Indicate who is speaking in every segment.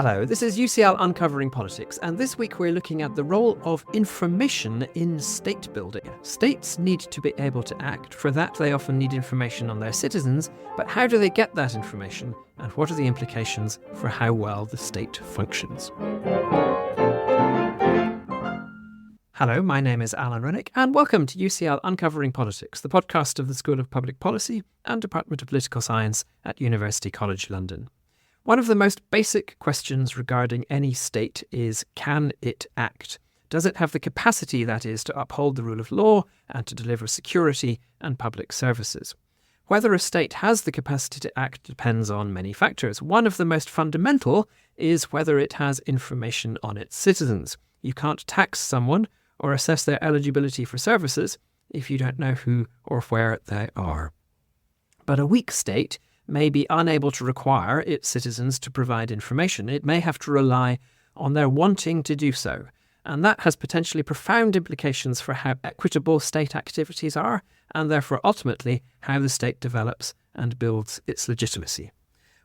Speaker 1: Hello, this is UCL Uncovering Politics, and this week we're looking at the role of information in state building. States need to be able to act. For that, they often need information on their citizens, but how do they get that information, and what are the implications for how well the state functions? Hello, my name is Alan Rennick, and welcome to UCL Uncovering Politics, the podcast of the School of Public Policy and Department of Political Science at University College London. One of the most basic questions regarding any state is, can it act? Does it have the capacity, that is, to uphold the rule of law and to deliver security and public services? Whether a state has the capacity to act depends on many factors. One of the most fundamental is whether it has information on its citizens. You can't tax someone or assess their eligibility for services if you don't know who or where they are. But a weak state may be unable to require its citizens to provide information. It may have to rely on their wanting to do so. And that has potentially profound implications for how equitable state activities are, and therefore ultimately how the state develops and builds its legitimacy.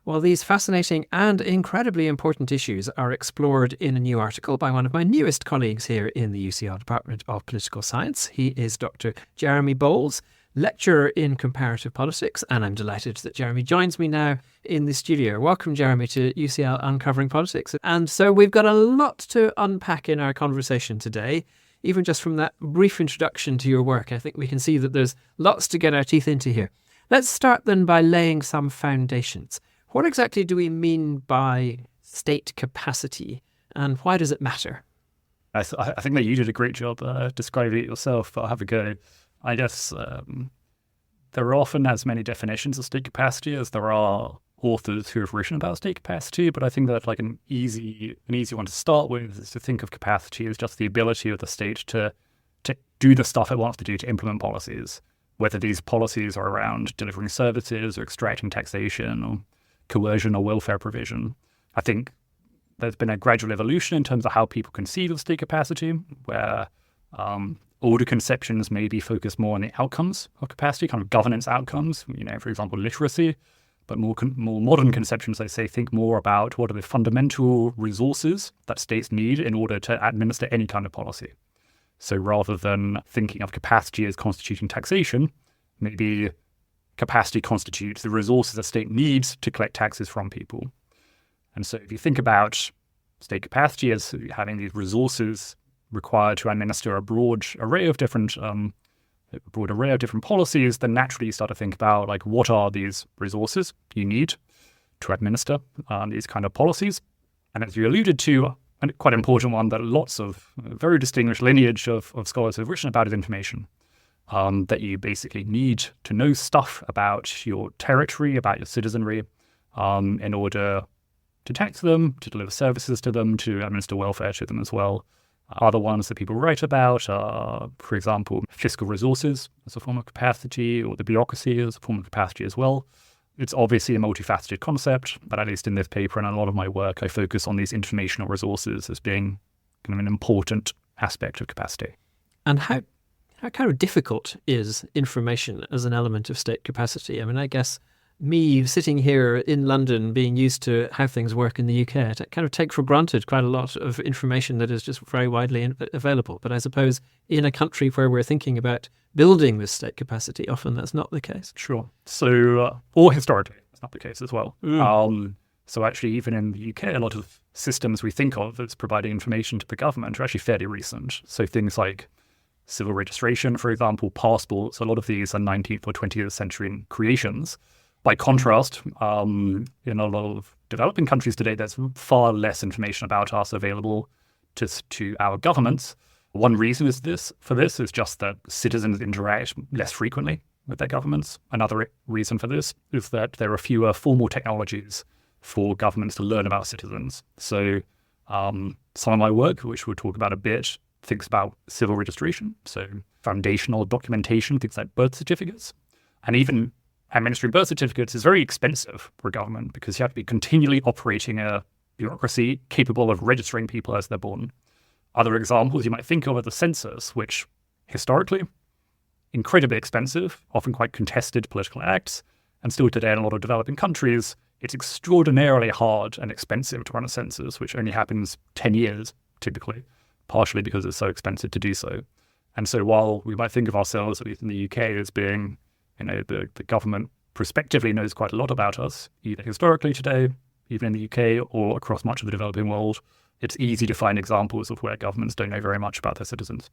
Speaker 1: While these fascinating and incredibly important issues are explored in a new article by one of my newest colleagues here in the UCL Department of Political Science, he is Dr. Jeremy Bowles, lecturer in comparative politics, and I'm delighted that Jeremy joins me now in the studio. Welcome, Jeremy, to UCL Uncovering Politics. And so we've got a lot to unpack in our conversation today. Even just from that brief introduction to your work, I think we can see that there's lots to get our teeth into here. Let's start then by laying some foundations. What exactly do we mean by state capacity, and why does it matter?
Speaker 2: I think that you did a great job describing it yourself, but I'll have a go. I guess there are often as many definitions of state capacity as there are authors who have written about state capacity, but I think that like an easy one to start with is to think of capacity as just the ability of the state to do the stuff it wants to do to implement policies, whether these policies are around delivering services or extracting taxation or coercion or welfare provision. I think there's been a gradual evolution in terms of how people conceive of state capacity, where older conceptions maybe focus more on the outcomes of capacity, kind of governance outcomes, for example, literacy. But more modern conceptions, I say, think more about what are the fundamental resources that states need in order to administer any kind of policy. So rather than thinking of capacity as constituting taxation, maybe capacity constitutes the resources a state needs to collect taxes from people. And so if you think about state capacity as having these resources required to administer a broad array of different policies, then naturally you start to think about like what are these resources you need to administer these kind of policies. And as you alluded to, and quite an important one that lots of very distinguished lineage of scholars have written about is information. That you basically need to know stuff about your territory, about your citizenry, in order to tax them, to deliver services to them, to administer welfare to them as well. Other ones that people write about are, for example, fiscal resources as a form of capacity, or the bureaucracy as a form of capacity as well. It's obviously a multifaceted concept, but at least in this paper and a lot of my work, I focus on these informational resources as being kind of an important aspect of capacity.
Speaker 1: And how kind of difficult is information as an element of state capacity? I mean, I guess me sitting here in London, being used to how things work in the UK, I kind of take for granted quite a lot of information that is just very widely available. But I suppose in a country where we're thinking about building this state capacity, often that's not the case.
Speaker 2: Sure. So, or historically, that's not the case as well. So actually, even in the UK, a lot of systems we think of as providing information to the government are actually fairly recent. So things like civil registration, for example, passports, a lot of these are 19th or 20th century creations. By contrast, in a lot of developing countries today, there's far less information about us available to our governments. One reason for this is just that citizens interact less frequently with their governments. Another reason for this is that there are fewer formal technologies for governments to learn about citizens. So some of my work, which we'll talk about a bit, thinks about civil registration, so foundational documentation, things like birth certificates. And even administering birth certificates is very expensive for a government because you have to be continually operating a bureaucracy capable of registering people as they're born. Other examples you might think of are the census, which historically, incredibly expensive, often quite contested political acts, and still today in a lot of developing countries it's extraordinarily hard and expensive to run a census, which only happens 10 years typically, partially because it's so expensive to do so. And so while we might think of ourselves, at least in the UK, as being, the government prospectively knows quite a lot about us, either historically today, even in the UK, or across much of the developing world, it's easy to find examples of where governments don't know very much about their citizens.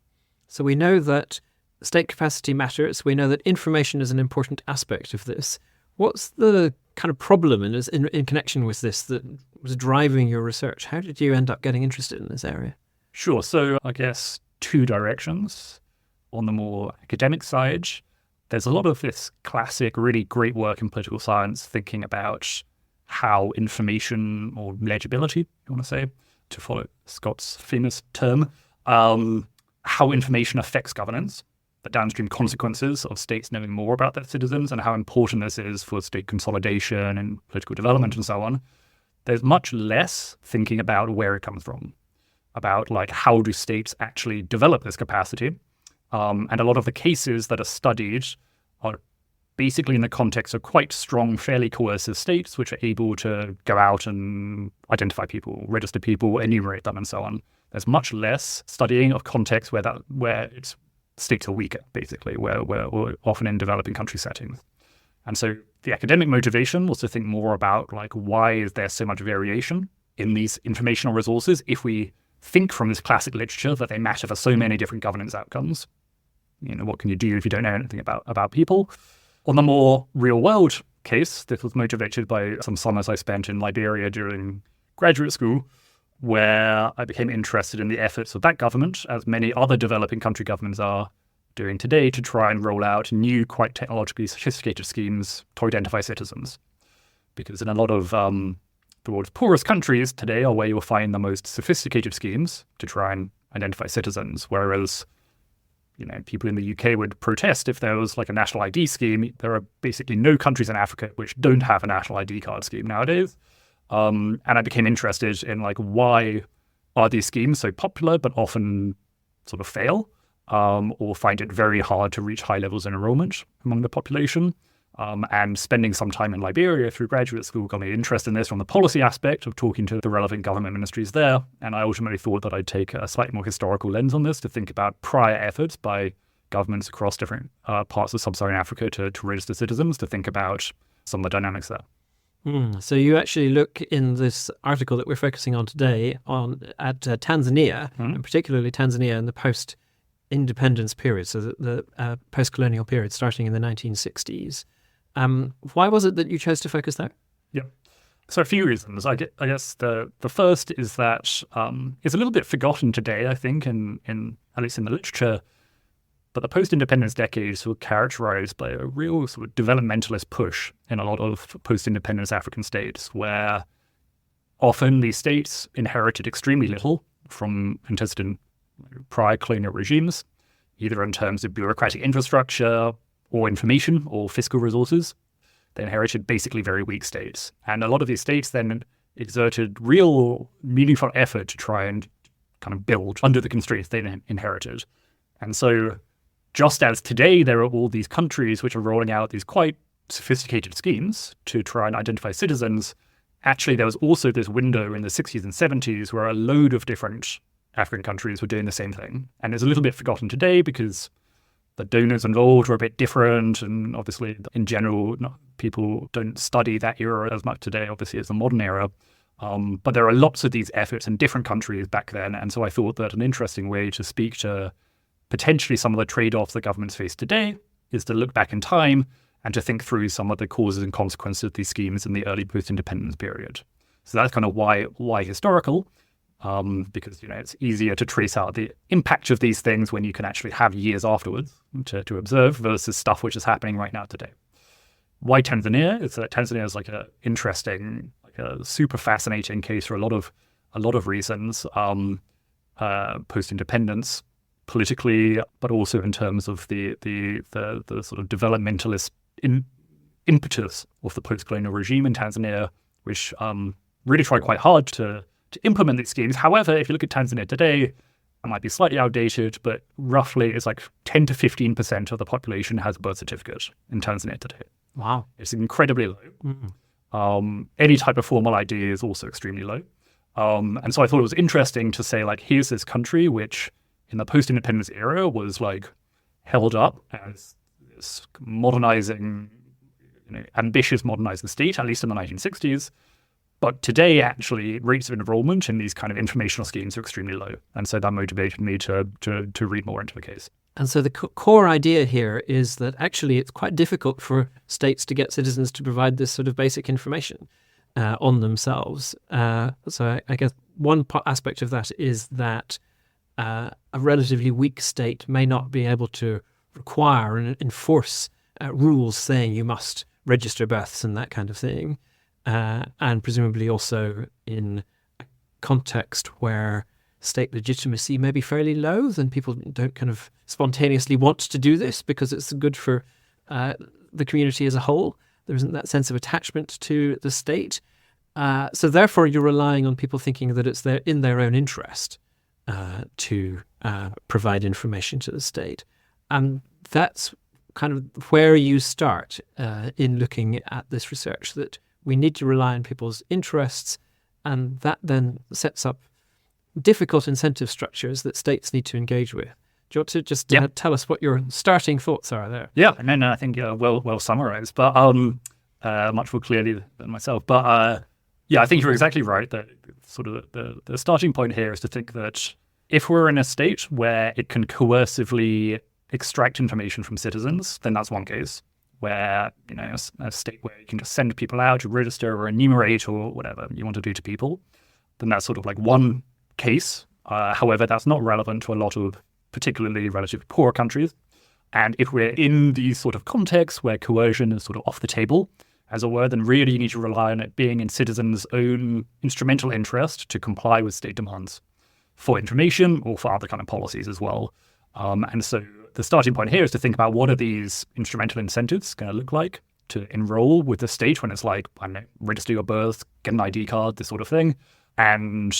Speaker 1: So we know that state capacity matters. We know that information is an important aspect of this. What's the kind of problem in connection with this that was driving your research? How did you end up getting interested in this area?
Speaker 2: Sure. So I guess two directions. On the more academic side, there's a lot of this classic, really great work in political science thinking about how information, or legibility, you want to say, to follow Scott's famous term, how information affects governance, the downstream consequences of states knowing more about their citizens, and how important this is for state consolidation and political development and so on. There's much less thinking about where it comes from, about how do states actually develop this capacity. And a lot of the cases that are studied are basically in the context of quite strong, fairly coercive states, which are able to go out and identify people, register people, enumerate them, and so on. There's much less studying of contexts where it's states are weaker, basically, where we're often in developing country settings. And so the academic motivation was to think more about why is there so much variation in these informational resources if we think from this classic literature that they matter for so many different governance outcomes. What can you do if you don't know anything about people? On the more real-world case, this was motivated by some summers I spent in Liberia during graduate school, where I became interested in the efforts of that government, as many other developing country governments are doing today, to try and roll out new, quite technologically sophisticated schemes to identify citizens. Because in a lot of the world's poorest countries today are where you'll find the most sophisticated schemes to try and identify citizens, whereas people in the UK would protest if there was a national ID scheme. There are basically no countries in Africa which don't have a national ID card scheme nowadays. And I became interested in why are these schemes so popular but often sort of fail or find it very hard to reach high levels of enrollment among the population. And spending some time in Liberia through graduate school got me interested in this from the policy aspect of talking to the relevant government ministries there. And I ultimately thought that I'd take a slightly more historical lens on this to think about prior efforts by governments across different parts of sub-Saharan Africa to register citizens, to think about some of the dynamics there.
Speaker 1: So you actually look in this article that we're focusing on today at Tanzania, and particularly Tanzania in the post-independence period, so the post-colonial period starting in the 1960s. Why was it that you chose to focus there?
Speaker 2: Yeah. So a few reasons. I guess the first is that it's a little bit forgotten today, I think, in at least in the literature. But the post-independence decades were characterized by a real sort of developmentalist push in a lot of post-independence African states, where often these states inherited extremely little from contested prior colonial regimes, either in terms of bureaucratic infrastructure or information or fiscal resources. They inherited basically very weak states. And a lot of these states then exerted real meaningful effort to try and kind of build under the constraints they inherited. And so just as today there are all these countries which are rolling out these quite sophisticated schemes to try and identify citizens, actually there was also this window in the 60s and 70s where a load of different African countries were doing the same thing. And it's a little bit forgotten today because the donors involved were a bit different, and obviously in general people don't study that era as much today, obviously, as the modern era. But there are lots of these efforts in different countries back then, and so I thought that an interesting way to speak to potentially some of the trade-offs that governments face today is to look back in time and to think through some of the causes and consequences of these schemes in the early post-independence period. So that's kind of why historical, because it's easier to trace out the impact of these things when you can actually have years afterwards to observe versus stuff which is happening right now today. Why Tanzania? It's that Tanzania is a interesting, a super fascinating case for a lot of reasons. Post-independence, politically, but also in terms of the sort of developmentalist impetus of the post-colonial regime in Tanzania, which really tried quite hard to implement these schemes. However, if you look at Tanzania today, it might be slightly outdated, but roughly it's 10 to 15% of the population has a birth certificate in Tanzania today.
Speaker 1: Wow.
Speaker 2: It's incredibly low. Any type of formal ID is also extremely low. And so I thought it was interesting to say, like, here's this country which in the post-independence era was like held up as this modernizing, ambitious modernizing state, at least in the 1960s. But today, actually, rates of enrollment in these kind of informational schemes are extremely low. And so that motivated me to read more into the case.
Speaker 1: And so the core idea here is that actually it's quite difficult for states to get citizens to provide this sort of basic information on themselves. So I guess one aspect of that is that a relatively weak state may not be able to require and enforce rules saying you must register births and that kind of thing. And presumably also in a context where state legitimacy may be fairly low, then people don't kind of spontaneously want to do this because it's good for the community as a whole. There isn't that sense of attachment to the state. So therefore, you're relying on people thinking that it's in their own interest to provide information to the state. And that's kind of where you start in looking at this research, that we need to rely on people's interests, and that then sets up difficult incentive structures that states need to engage with. Do you want to just tell us what your starting thoughts are there?
Speaker 2: Yeah, and then I think well summarized, but much more clearly than myself. But I think you're exactly right that sort of the starting point here is to think that if we're in a state where it can coercively extract information from citizens, then that's one case. Where, a state where you can just send people out to register or enumerate or whatever you want to do to people, then that's sort of like one case. However, that's not relevant to a lot of particularly relatively poor countries. And if we're in these sort of contexts where coercion is sort of off the table, as it were, then really you need to rely on it being in citizens' own instrumental interest to comply with state demands for information or for other kind of policies as well. And so the starting point here is to think about what are these instrumental incentives going to look like to enroll with the state when it's like, I don't know, register your birth, get an ID card, this sort of thing. And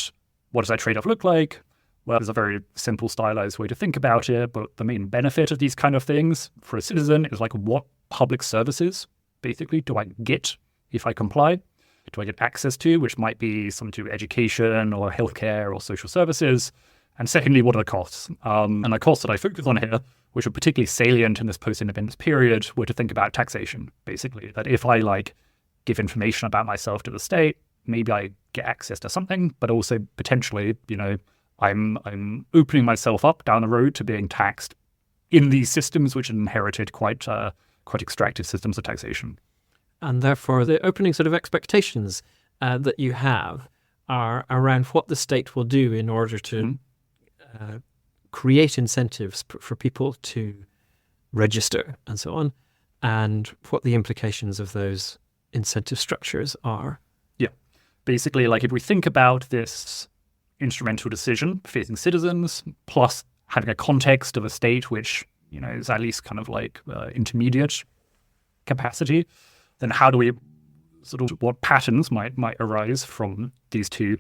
Speaker 2: what does that trade-off look like? Well, there's a very simple stylized way to think about it, but the main benefit of these kind of things for a citizen is like, what public services, basically, do I get if I comply? Do I get access to, which might be some to education or healthcare or social services? And secondly, what are the costs? And the costs that I focus on here, which are particularly salient in this post-independence period, were to think about taxation, basically. That if I give information about myself to the state, maybe I get access to something, but also potentially, I'm opening myself up down the road to being taxed in these systems, which inherited quite extractive systems of taxation.
Speaker 1: And therefore, the opening sort of expectations that you have are around what the state will do in order to create incentives for people to register and so on, and what the implications of those incentive structures are.
Speaker 2: Yeah. Basically, if we think about this instrumental decision facing citizens, plus having a context of a state which, is at least kind of intermediate capacity, then how do we what patterns might arise from these two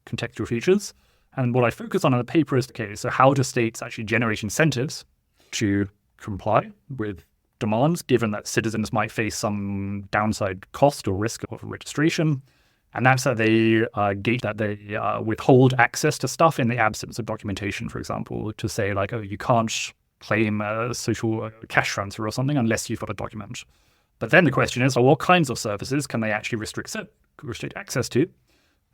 Speaker 2: contextual features? And what I focus on in the paper is, so how do states actually generate incentives to comply with demands, given that citizens might face some downside cost or risk of registration? And that's how they gauge that they withhold access to stuff in the absence of documentation, for example, to say you can't claim a social cash transfer or something unless you've got a document. But then the question is, what kinds of services can they actually restrict access to?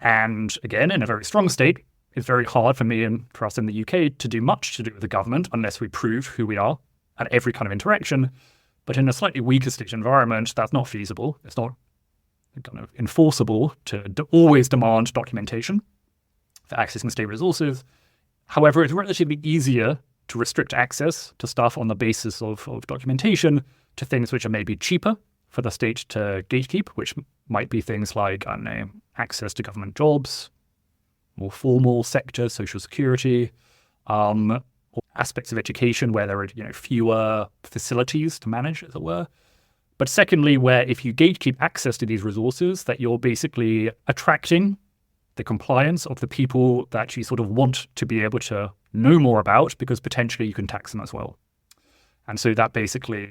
Speaker 2: And again, in a very strong state, it's very hard for me and for us in the UK to do much to do with the government unless we prove who we are at every kind of interaction. But in a slightly weaker state environment, that's not feasible. It's not kind of enforceable to always demand documentation for accessing state resources. However, it's relatively easier to restrict access to stuff on the basis of documentation to things which are maybe cheaper for the state to gatekeep, which might be things like, access to government jobs, more formal sector, social security, or aspects of education where there are fewer facilities to manage, as it were. But secondly, where if you gatekeep access to these resources, that you're basically attracting the compliance of the people that you sort of want to be able to know more about, because potentially you can tax them as well. And so that basically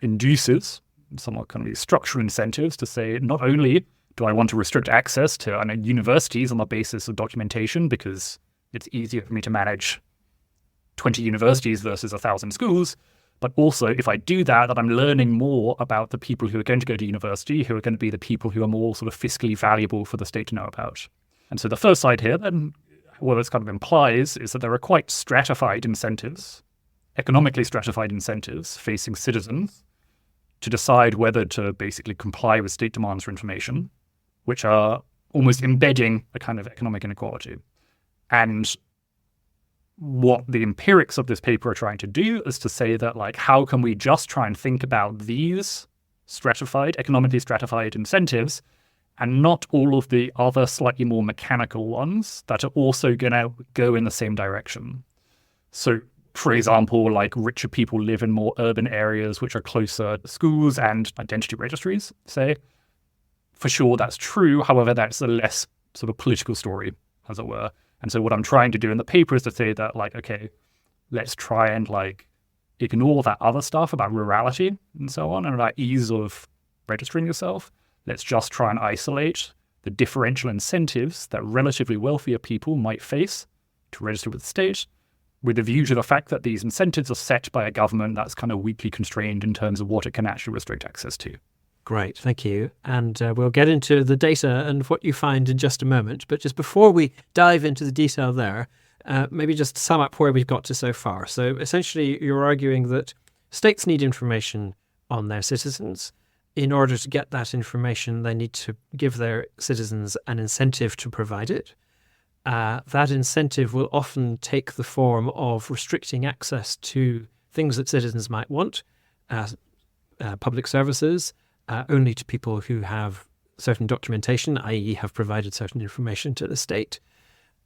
Speaker 2: induces somewhat kind of these structural incentives to say, not only do I want to restrict access to universities on the basis of documentation because it's easier for me to manage 20 universities versus 1,000 schools, but also if I do that, that I'm learning more about the people who are going to go to university, who are going to be the people who are more sort of fiscally valuable for the state to know about. And so the first side here, then, what this kind of implies is that there are quite stratified incentives, economically stratified incentives facing citizens to decide whether to basically comply with state demands for information, which are almost embedding a kind of economic inequality. And what the empirics of this paper are trying to do is to say that, like, how can we just try and think about these stratified, economically stratified incentives and not all of the other slightly more mechanical ones that are also going to go in the same direction. So, for example, like richer people live in more urban areas which are closer to schools and identity registries, say. For sure, that's true. However, that's a less sort of political story, as it were. And so what I'm trying to do in the paper is to say that, like, okay, let's try and, like, ignore that other stuff about rurality and so on and about ease of registering yourself. Let's just try and isolate the differential incentives that relatively wealthier people might face to register with the state, with a view to the fact that these incentives are set by a government that's kind of weakly constrained in terms of what it can actually restrict access to.
Speaker 1: Great, thank you. And we'll get into the data and what you find in just a moment. But just before we dive into the detail there, maybe just sum up where we've got to so far. So essentially, you're arguing that states need information on their citizens. In order to get that information, they need to give their citizens an incentive to provide it. That incentive will often take the form of restricting access to things that citizens might want, public services, only to people who have certain documentation, i.e. have provided certain information to the state.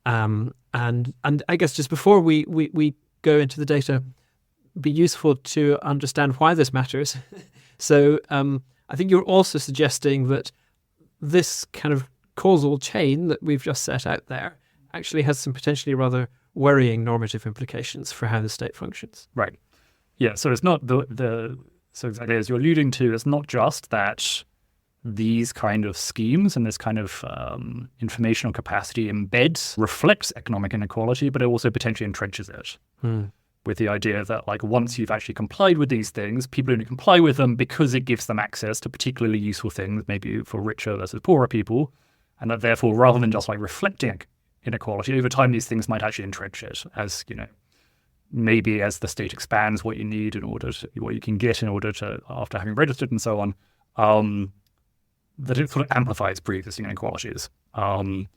Speaker 1: And I guess just before we go into the data, it'd be useful to understand why this matters. So I think you're also suggesting that this kind of causal chain that we've just set out there actually has some potentially rather worrying normative implications for how the state functions.
Speaker 2: Right. Yeah, so it's not so exactly as you're alluding to, it's not just that these kind of schemes and this kind of informational capacity embeds, reflects economic inequality, but it also potentially entrenches it. With the idea that, like, once you've actually complied with these things, people only comply with them because it gives them access to particularly useful things, maybe for richer versus poorer people, and that therefore, rather than just like reflecting inequality, over time these things might actually entrench it, as, you know, maybe as the state expands what you need in order to, what you can get in order to, after having registered and so on, that it sort of amplifies pre-existing inequalities. And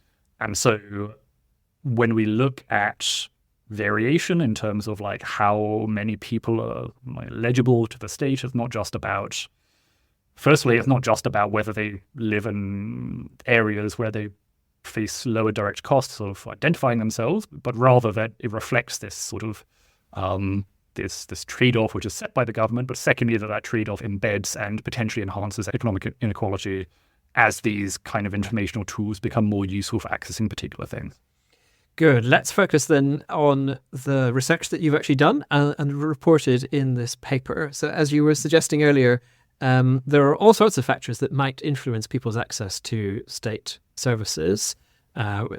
Speaker 2: so when we look at variation in terms of like how many people are eligible to the state, it's not just about, firstly, it's not just about whether they live in areas where they face lower direct costs of identifying themselves, but rather that it reflects this sort of this trade-off which is set by the government, but secondly that trade-off embeds and potentially enhances economic inequality as these kind of informational tools become more useful for accessing particular things.
Speaker 1: Good. Let's focus then on the research that you've actually done and reported in this paper. So as you were suggesting earlier, there are all sorts of factors that might influence people's access to state services.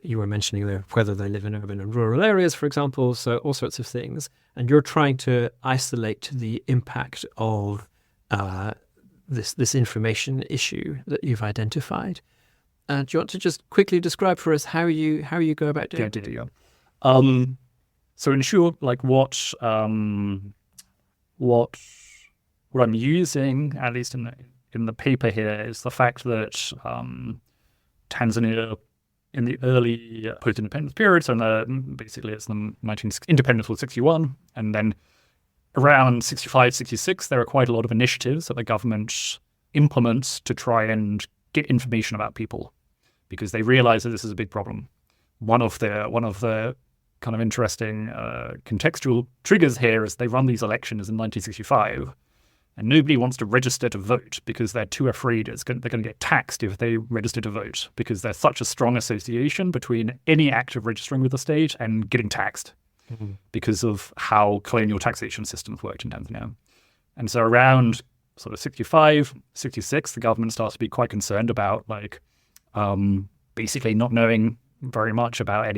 Speaker 1: You were mentioning there whether they live in urban and rural areas, for example, so all sorts of things. And you're trying to isolate the impact of this information issue that you've identified. Do you want to just quickly describe for us how you go about doing it?
Speaker 2: Yeah. So in short, like what I'm using, at least in the paper here, is the fact that Tanzania, in the early post-independence period, so basically it's the independence was 61, and then around 65, 66, there are quite a lot of initiatives that the government implements to try and get information about people, because they realize that this is a big problem. One of the kind of interesting contextual triggers here is they run these elections in 1965, and nobody wants to register to vote because they're too afraid they're going to get taxed if they register to vote, because there's such a strong association between any act of registering with the state and getting taxed because of how colonial taxation systems worked in Tanzania. And so around sort of 65, 66, the government starts to be quite concerned about basically not knowing very much about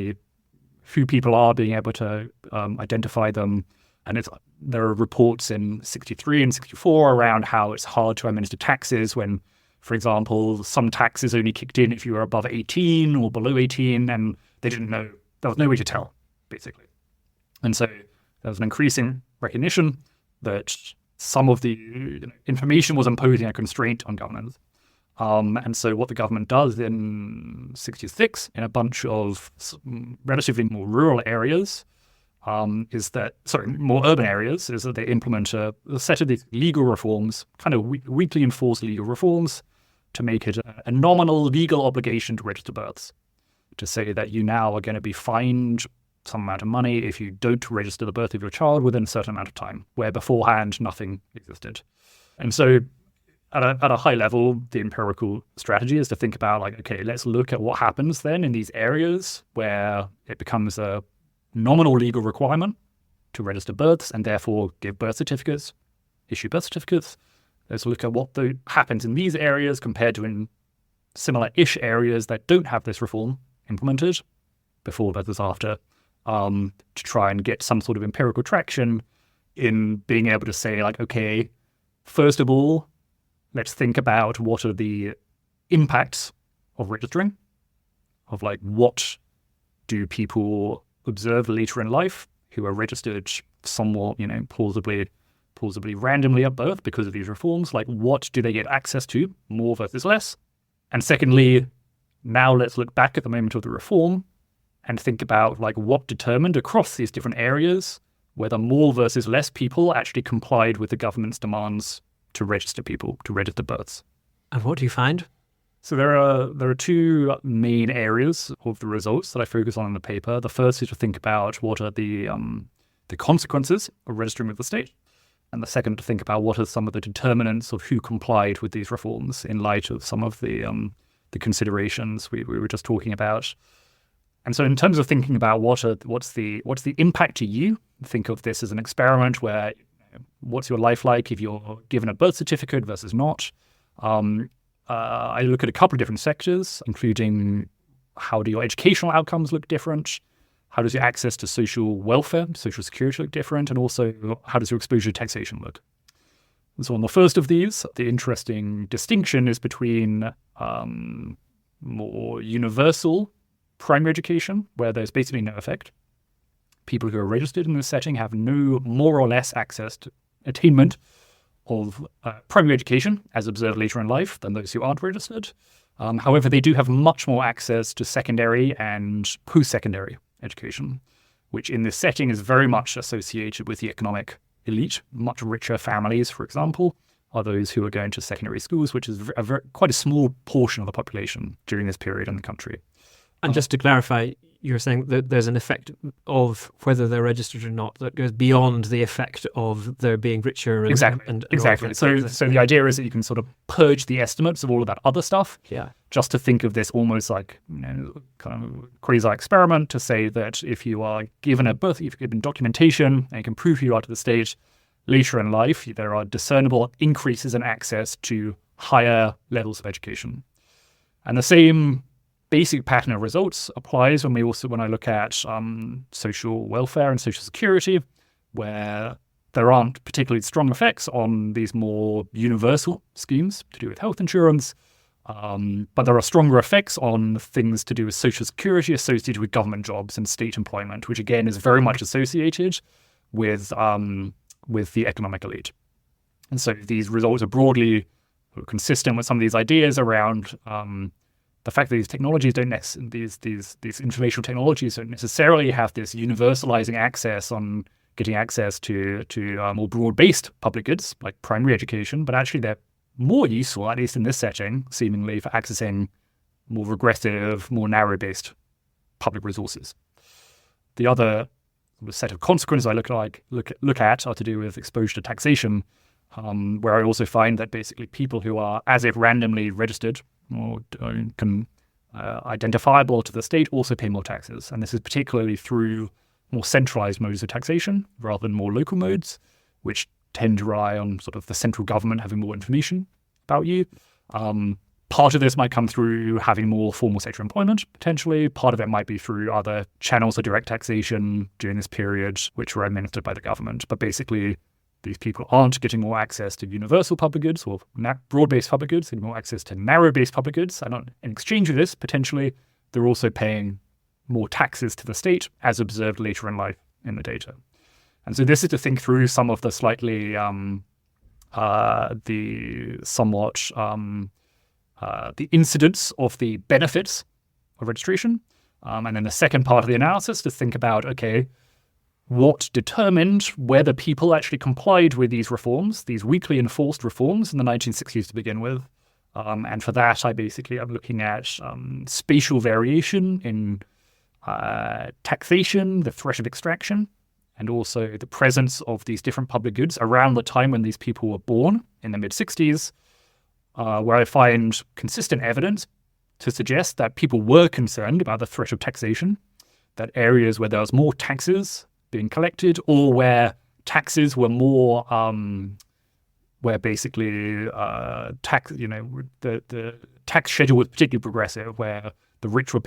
Speaker 2: who people are, being able to identify them. And there are reports in 63 and 64 around how it's hard to administer taxes when, for example, some taxes only kicked in if you were above 18 or below 18, and they didn't know. There was no way to tell, basically. And so there was an increasing recognition that some of the information was imposing a constraint on governance. And so what the government does in 66 in a bunch of relatively more rural areas more urban areas, is that they implement a set of these legal reforms, kind of weekly enforced legal reforms, to make it a nominal legal obligation to register births, to say that you now are going to be fined some amount of money if you don't register the birth of your child within a certain amount of time, where beforehand nothing existed. And so at a high level, the empirical strategy is to think about okay, let's look at what happens then in these areas where it becomes a nominal legal requirement to register births and therefore give birth certificates, issue birth certificates. Let's look at what happens in these areas compared to in similar-ish areas that don't have this reform implemented, before versus after, to try and get some sort of empirical traction in being able to say, okay, first of all, let's think about what are the impacts of registering, of what do people observe later in life who are registered somewhat, plausibly randomly at birth because of these reforms. What do they get access to, more versus less? And secondly, now let's look back at the moment of the reform and think about what determined across these different areas whether more versus less people actually complied with the government's demands to register people, to register births.
Speaker 1: And what do you find?
Speaker 2: So there are two main areas of the results that I focus on in the paper. The first is to think about what are the consequences of registering with the state, and the second to think about what are some of the determinants of who complied with these reforms in light of some of the considerations we were just talking about. And so in terms of thinking about what's the impact to you, think of this as an experiment where what's your life like if you're given a birth certificate versus not. I look at a couple of different sectors, including how do your educational outcomes look different, how does your access to social welfare, social security look different, and also how does your exposure to taxation look. And so on the first of these, the interesting distinction is between more universal primary education, where there's basically no effect. People who are registered in this setting have no more or less access to attainment of primary education as observed later in life than those who aren't registered. However, they do have much more access to secondary and post-secondary education, which in this setting is very much associated with the economic elite. Much richer families, for example, are those who are going to secondary schools, which is quite a small portion of the population during this period in the country.
Speaker 1: And just to clarify, you're saying that there's an effect of whether they're registered or not that goes beyond the effect of their being richer.
Speaker 2: Exactly. So the idea is that you can sort of purge the estimates of all of that other stuff.
Speaker 1: Yeah.
Speaker 2: Just to think of this almost like kind of quasi experiment to say that if you are given a birth, if you're given documentation and you can prove you are to the state later in life, there are discernible increases in access to higher levels of education. And the same basic pattern of results applies when I look at social welfare and social security, where there aren't particularly strong effects on these more universal schemes to do with health insurance, but there are stronger effects on things to do with social security associated with government jobs and state employment, which again is very much associated with the economic elite. And so these results are broadly consistent with some of these ideas around the fact that these technologies these informational technologies don't necessarily have this universalizing access on getting access to more broad-based public goods like primary education, but actually they're more useful, at least in this setting, seemingly, for accessing more regressive, more narrow-based public resources. The other set of consequences I look at are to do with exposure to taxation, where I also find that basically people who are as if randomly registered or identifiable to the state also pay more taxes. And this is particularly through more centralized modes of taxation rather than more local modes, which tend to rely on sort of the central government having more information about you. Part of this might come through having more formal sector employment, potentially. Part of it might be through other channels of direct taxation during this period, which were administered by the government. But basically, these people aren't getting more access to universal public goods or broad-based public goods, getting more access to narrow-based public goods. And in exchange for this, potentially, they're also paying more taxes to the state, as observed later in life in the data. And so this is to think through some of the slightly, the incidence of the benefits of registration. And then the second part of the analysis to think about, okay, what determined whether people actually complied with these reforms, these weakly enforced reforms in the 1960s to begin with. And for that, I'm looking at spatial variation in taxation, the threat of extraction, and also the presence of these different public goods around the time when these people were born in the mid-60s, where I find consistent evidence to suggest that people were concerned about the threat of taxation, that areas where there was more taxes being collected or where taxes were more, where basically the tax schedule was particularly progressive, where the rich were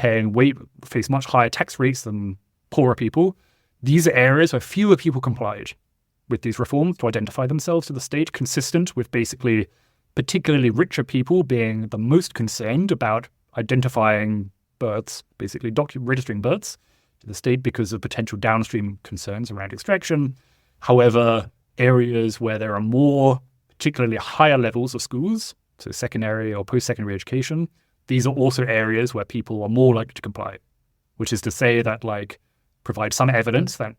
Speaker 2: face much higher tax rates than poorer people. These are areas where fewer people complied with these reforms to identify themselves to the state, consistent with basically particularly richer people being the most concerned about identifying births, basically registering births to the state because of potential downstream concerns around extraction. However, areas where there are more, particularly higher levels of schools, so secondary or post-secondary education, these are also areas where people are more likely to comply, which is to say that provide some evidence that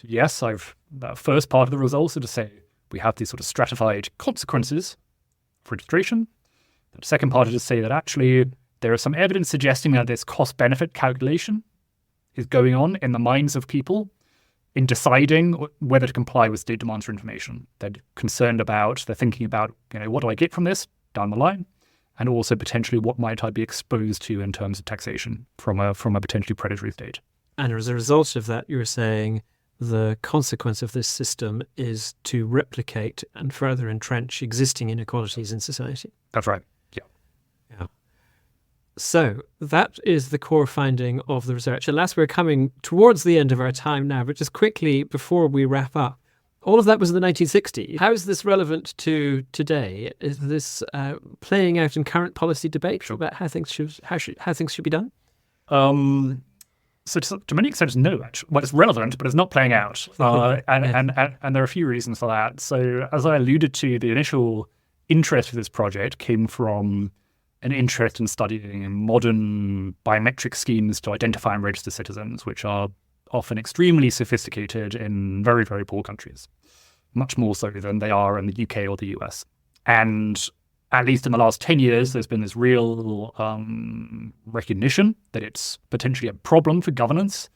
Speaker 2: yes, that first part of the results are to say we have these sort of stratified consequences for registration. The second part is to say that actually there is some evidence suggesting that this cost-benefit calculation is going on in the minds of people in deciding whether to comply with state demands for information. They're thinking about, what do I get from this down the line? And also potentially what might I be exposed to in terms of taxation from a potentially predatory state.
Speaker 1: And as a result of that, you're saying the consequence of this system is to replicate and further entrench existing inequalities in society.
Speaker 2: That's right.
Speaker 1: Yeah. So that is the core finding of the research. Alas, we're coming towards the end of our time now, but just quickly before we wrap up, all of that was in the 1960s. How is this relevant to today? Is this playing out in current policy debate about how things should be done?
Speaker 2: So to many extents, no, actually. Well, it's relevant, but it's not playing out. And there are a few reasons for that. So as I alluded to, the initial interest for this project came from an interest in studying modern biometric schemes to identify and register citizens, which are often extremely sophisticated in very, very poor countries, much more so than they are in the UK or the US. And at least in the last 10 years, there's been this real recognition that it's potentially a problem for governance.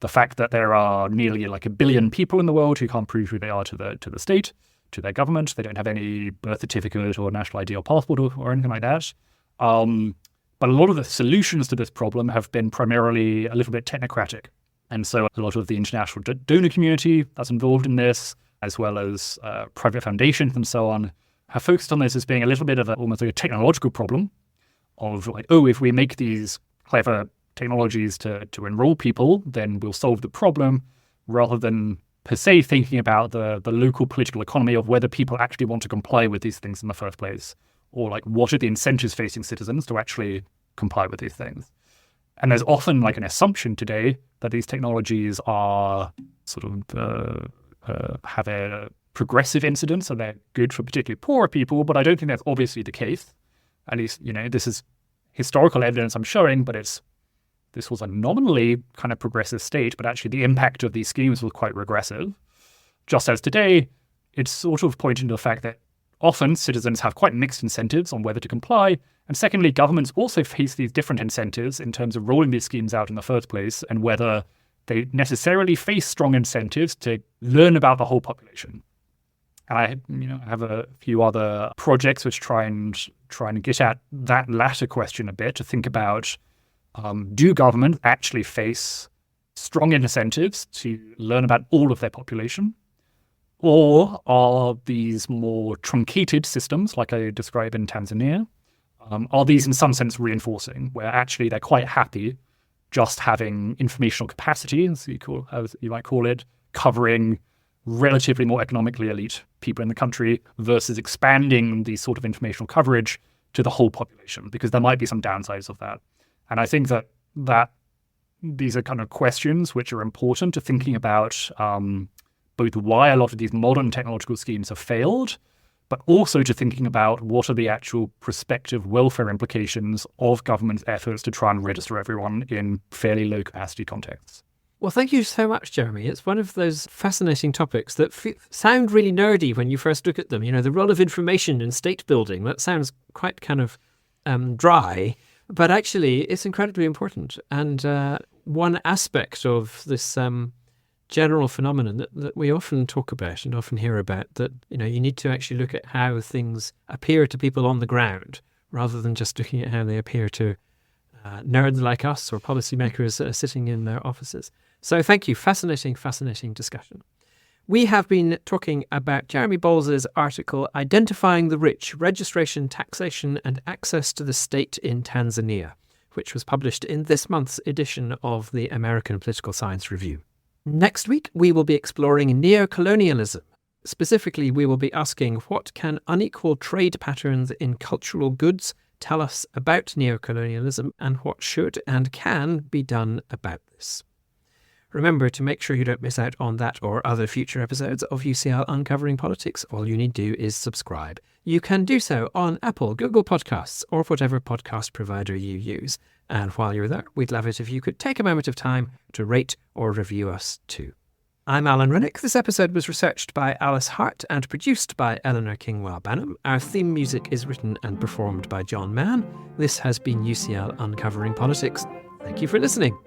Speaker 2: The fact that there are nearly 1 billion people in the world who can't prove who they are to the state, to their government. They don't have any birth certificate or national ID or passport or anything like that. But a lot of the solutions to this problem have been primarily a little bit technocratic. And so a lot of the international donor community that's involved in this, as well as private foundations and so on, have focused on this as being a little bit of almost like a technological problem of if we make these clever technologies to enroll people, then we'll solve the problem, rather than per se thinking about the local political economy of whether people actually want to comply with these things in the first place, or what are the incentives facing citizens to actually comply with these things. And there's often an assumption today that these technologies are sort of have a progressive incidence, and they're good for particularly poorer people, but I don't think that's obviously the case. At least, this is historical evidence I'm showing, but this was a nominally kind of progressive state, but actually the impact of these schemes was quite regressive. Just as today, it's sort of pointing to the fact that often citizens have quite mixed incentives on whether to comply, and secondly, governments also face these different incentives in terms of rolling these schemes out in the first place, and whether they necessarily face strong incentives to learn about the whole population. And I have a few other projects which try and get at that latter question a bit, to think about, do governments actually face strong incentives to learn about all of their population? Or are these more truncated systems, like I describe in Tanzania, are these in some sense reinforcing, where actually they're quite happy just having informational capacity, as you might call it, covering relatively more economically elite people in the country versus expanding the sort of informational coverage to the whole population, because there might be some downsides of that. And I think that these are kind of questions which are important to thinking about both why a lot of these modern technological schemes have failed, but also to thinking about what are the actual prospective welfare implications of government's efforts to try and register everyone in fairly low capacity contexts.
Speaker 1: Well, thank you so much, Jeremy. It's one of those fascinating topics that sound really nerdy when you first look at them. You know, the role of information in state building, that sounds quite kind of dry, but actually it's incredibly important. And one aspect of this general phenomenon that we often talk about and often hear about, that, you know, you need to actually look at how things appear to people on the ground rather than just looking at how they appear to nerds like us or policymakers sitting in their offices. So thank you. Fascinating, fascinating discussion. We have been talking about Jeremy Bowles's article, Identifying the Rich, Registration, Taxation and Access to the State in Tanzania, which was published in this month's edition of the American Political Science Review. Next week, we will be exploring neocolonialism. Specifically, we will be asking, what can unequal trade patterns in cultural goods tell us about neocolonialism, and what should and can be done about this? Remember, to make sure you don't miss out on that or other future episodes of UCL Uncovering Politics, all you need to do is subscribe. You can do so on Apple, Google Podcasts, or whatever podcast provider you use. And while you're there, we'd love it if you could take a moment of time to rate or review us too. I'm Alan Rennick. This episode was researched by Alice Hart and produced by Eleanor Kingwell-Banham. Our theme music is written and performed by John Mann. This has been UCL Uncovering Politics. Thank you for listening.